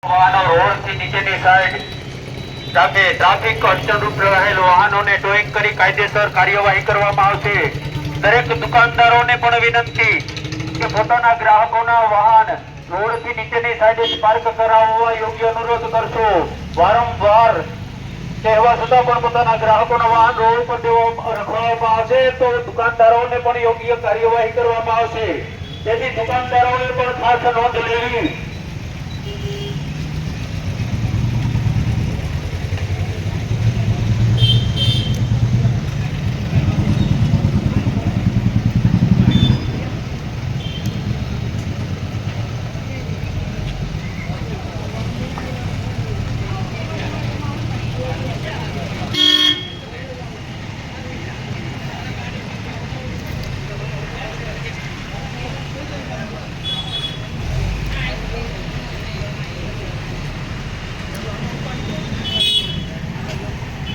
વાહનો રોડથી નીચેની સાઈડ સાથે ટ્રાફિક અડચણરૂપ રહેલ વાહનોને ટોઈંગ કરી કાયદેસર કાર્યવાહી કરવામાં આવશે। દરેક દુકાનદારોને પણ વિનંતી કે પોતાના ગ્રાહકોના વાહન રોડથી નીચેની સાઈડે પાર્ક કરાવવા યોગ્ય અનુરોધ કરશો। વારંવાર કહેવા છતાં પણ પોતાના ગ્રાહકોના વાહન રોડ પર રખવામાં આવશે તો દુકાનદારોને પણ યોગ્ય કાર્યવાહી કરવામાં આવશે। તેથી દુકાનદારોએ પણ ખાસ નોંધ લેવી।